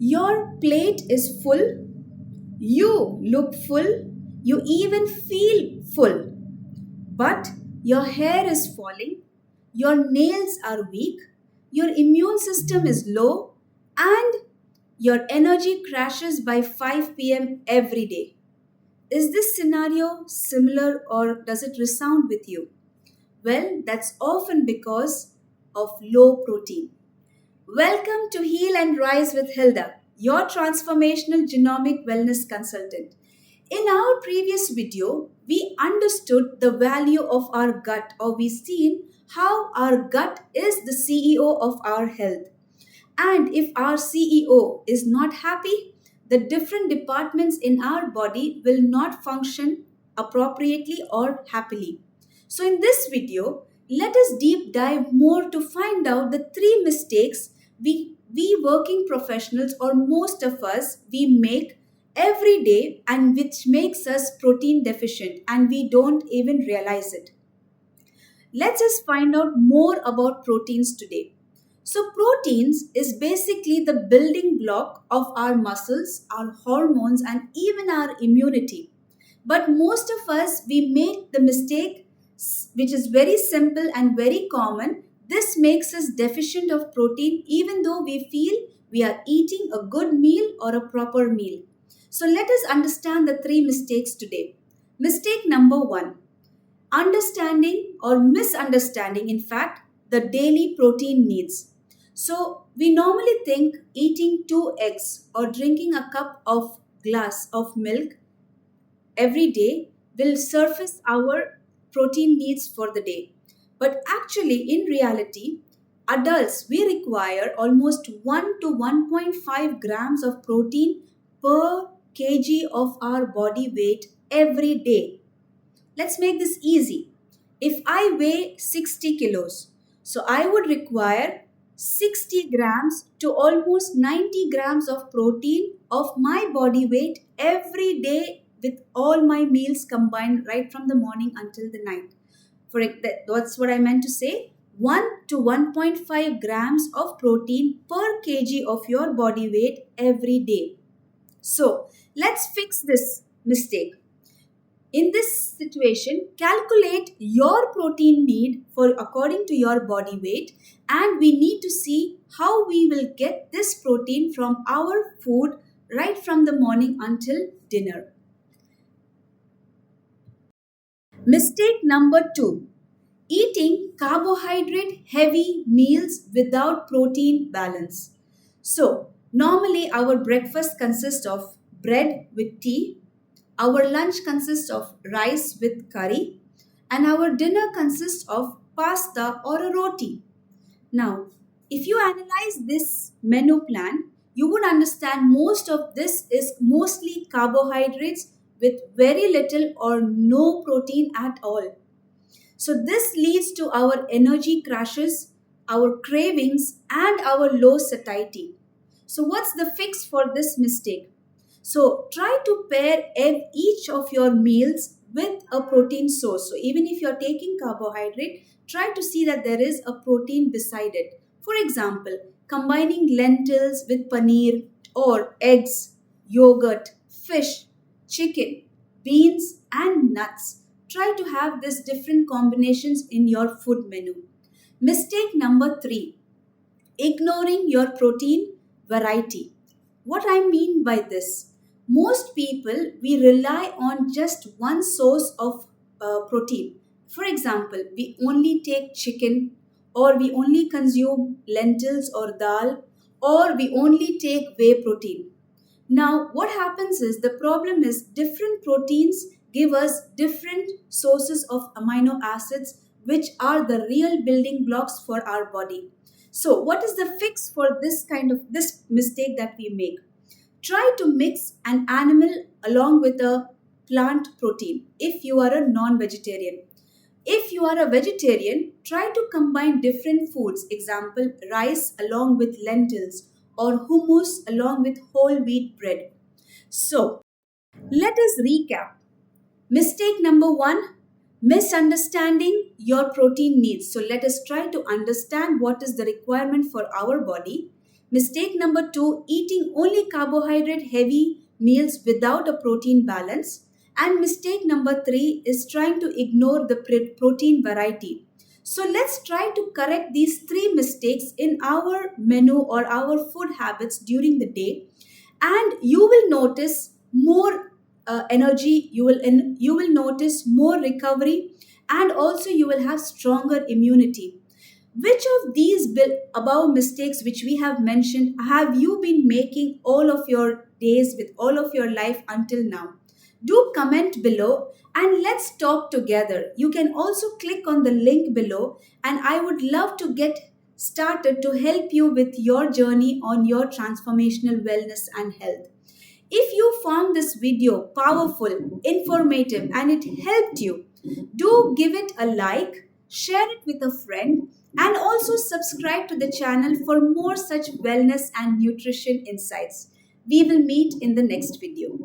Your plate is full, you look full, you even feel full, but your hair is falling, your nails are weak, your immune system is low, and your energy crashes by 5 p.m. every day. Is this scenario similar or does it resound with you? Well, that's often because of low protein. Welcome to Heal and Rise with Hilda, your transformational genomic wellness consultant. In our previous video, we understood the value of our gut, or we seen how our gut is the CEO of our health. And if our CEO is not happy, the different departments in our body will not function appropriately or happily. So, in this video, let us deep dive more to find out the three mistakes we working professionals, or most of us, we make every day and which makes us protein deficient and we don't even realize it. Let's just find out more about proteins today. So, proteins is basically the building block of our muscles, our hormones, and even our immunity. But most of us, we make the mistake, which is very simple and very common. This makes us deficient of protein, even though we feel we are eating a good meal or a proper meal. So, let us understand the three mistakes today. Mistake number one: understanding or misunderstanding, in fact, the daily protein needs. So we normally think eating 2 eggs or drinking a cup of glass of milk every day will surface our protein needs for the day. But actually, in reality, adults we require almost 1 to 1.5 grams of protein per kg of our body weight every day. Let's make this easy. If I weigh 60 kilos, so I would require 60 grams to almost 90 grams of protein of my body weight every day with all my meals combined right from the morning until the night. That's what I meant to say. 1 to 1.5 grams of protein per kg of your body weight every day. So let's fix this mistake. In this situation, calculate your protein need for according to your body weight, and we need to see how we will get this protein from our food right from the morning until dinner. Mistake number two: eating carbohydrate heavy meals without protein balance. So, normally our breakfast consists of bread with tea, our lunch consists of rice with curry, and our dinner consists of pasta or a roti. Now, if you analyze this menu plan, you would understand most of this is mostly carbohydrates with very little or no protein at all. So, this leads to our energy crashes, our cravings, and our low satiety. So, what's the fix for this mistake? So, try to pair each of your meals with a protein source. So, even if you're taking carbohydrate, try to see that there is a protein beside it. For example, combining lentils with paneer or eggs, yogurt, fish, chicken, beans, and nuts. Try to have these different combinations in your food menu. Mistake number three: ignoring your protein variety. What I mean by this? Most people we rely on just one source of protein. For example, we only take chicken, or we only consume lentils or dal, or we only take whey protein. Now, what happens is the problem is different proteins give us different sources of amino acids, which are the real building blocks for our body. So, what is the fix for this mistake that we make? Try to mix an animal along with a plant protein if you are a non-vegetarian. If you are a vegetarian, try to combine different foods, example rice along with lentils or hummus along with whole wheat bread. So, let us recap. Mistake number one: misunderstanding your protein needs. So, let us try to understand what is the requirement for our body. Mistake number 2, eating only carbohydrate heavy meals without a protein balance. And mistake number 3 is trying to ignore the protein variety. So let's try to correct these 3 mistakes in our menu or our food habits during the day, and you will notice more energy, you will notice more recovery, and also you will have stronger immunity. Which of these above mistakes which we have mentioned have you been making all of your days with all of your life until now? Do comment below and let's talk together. You can also click on the link below, and I would love to get started to help you with your journey on your transformational wellness and health. If you found this video powerful, informative, and it helped you, do give it a like, share it with a friend, and also subscribe to the channel for more such wellness and nutrition insights. We will meet in the next video.